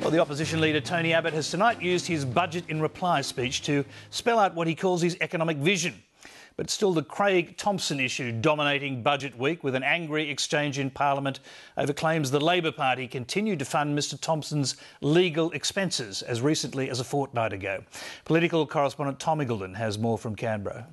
Well, the opposition leader Tony Abbott has tonight used his budget in reply speech to spell out what he calls his economic vision. But it's still the Craig Thomson issue dominating Budget Week, with an angry exchange in Parliament over claims the Labor Party continued to fund Mr Thomson's legal expenses as recently as a fortnight ago. Political correspondent Tom Iggulden has more from Canberra.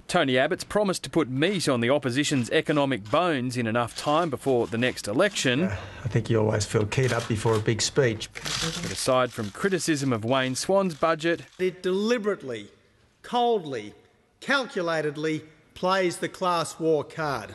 Tony Abbott's promised to put meat on the opposition's economic bones in enough time before the next election. I think you always feel keyed up before a big speech. But aside from criticism of Wayne Swan's budget, it deliberately, coldly, calculatedly plays the class war card.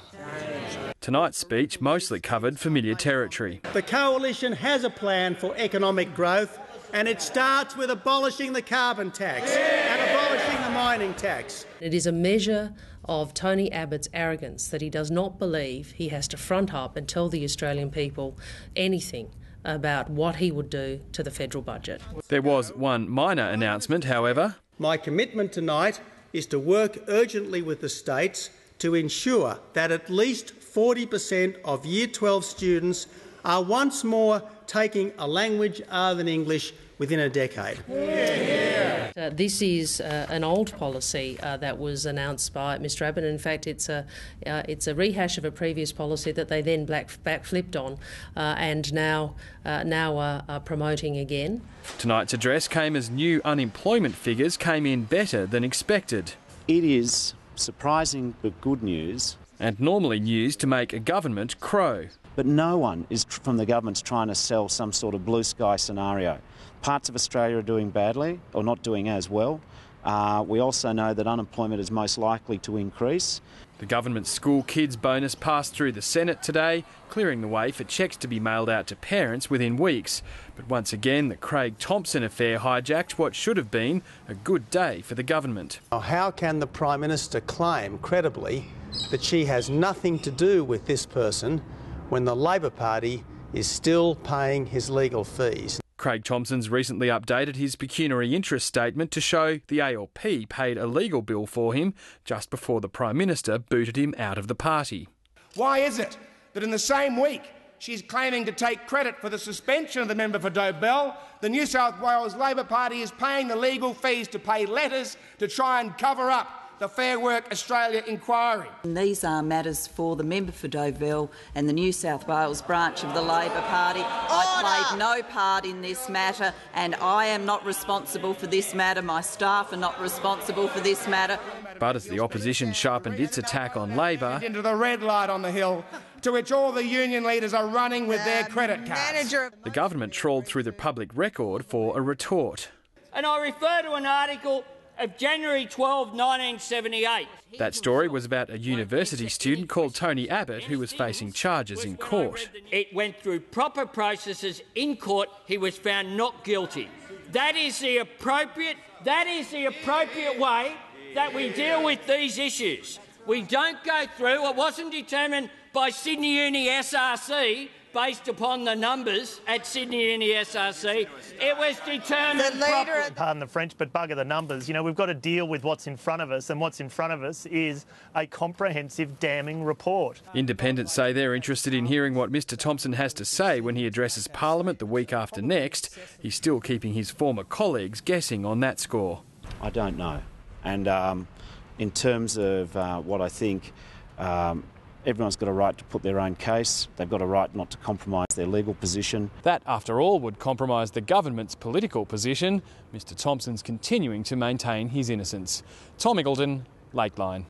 Tonight's speech mostly covered familiar territory. The Coalition has a plan for economic growth, and it starts with abolishing the carbon tax and abolishing the mining tax. It is a measure of Tony Abbott's arrogance that he does not believe he has to front up and tell the Australian people anything about what he would do to the federal budget. There was one minor announcement, however. My commitment tonight is to work urgently with the states to ensure that at least 40% of Year 12 students are once more taking a language other than English within a decade. This is an old policy that was announced by Mr Abbott. In fact, it's a rehash of a previous policy that they then backflipped on and now are promoting again. Tonight's address came as new unemployment figures came in better than expected. It is surprising but good news. And normally news to make a government crow. But no one from the government's trying to sell some sort of blue sky scenario. Parts of Australia are doing badly or not doing as well. We also know that unemployment is most likely to increase. The government's school kids bonus passed through the Senate today, clearing the way for cheques to be mailed out to parents within weeks. But once again, the Craig Thomson affair hijacked what should have been a good day for the government. How can the Prime Minister claim credibly that she has nothing to do with this person when the Labor Party is still paying his legal fees? Craig Thomson's recently updated his pecuniary interest statement to show the ALP paid a legal bill for him just before the Prime Minister booted him out of the party. Why is it that in the same week she's claiming to take credit for the suspension of the member for Dobell, the New South Wales Labor Party is paying the legal fees to pay letters to try and cover up the Fair Work Australia inquiry? These are matters for the member for Dobell and the New South Wales branch of the Labor Party. I played no part in this matter, and I am not responsible for this matter. My staff are not responsible for this matter. But as the opposition sharpened its attack on Labor, into the red light on the hill, to which all the union leaders are running with their credit cards, the government trawled through the public record for a retort. And I refer to an article of January 12, 1978. That story was about a university student called Tony Abbott who was facing charges in court. It went through proper processes in court. He was found not guilty. That is the appropriate way that we deal with these issues. We don't go through. It wasn't determined by Sydney Uni SRC based upon the numbers at Sydney Uni SRC. It was determined properly. Pardon the French, but bugger the numbers. You know, we've got to deal with what's in front of us, and what's in front of us is a comprehensive, damning report. Independents say they're interested in hearing what Mr Thomson has to say when he addresses Parliament the week after next. He's still keeping his former colleagues guessing on that score. I don't know. And in terms of what I think, everyone's got a right to put their own case. They've got a right not to compromise their legal position. That, after all, would compromise the government's political position. Mr Thomson's continuing to maintain his innocence. Tom Iggulden, Lateline.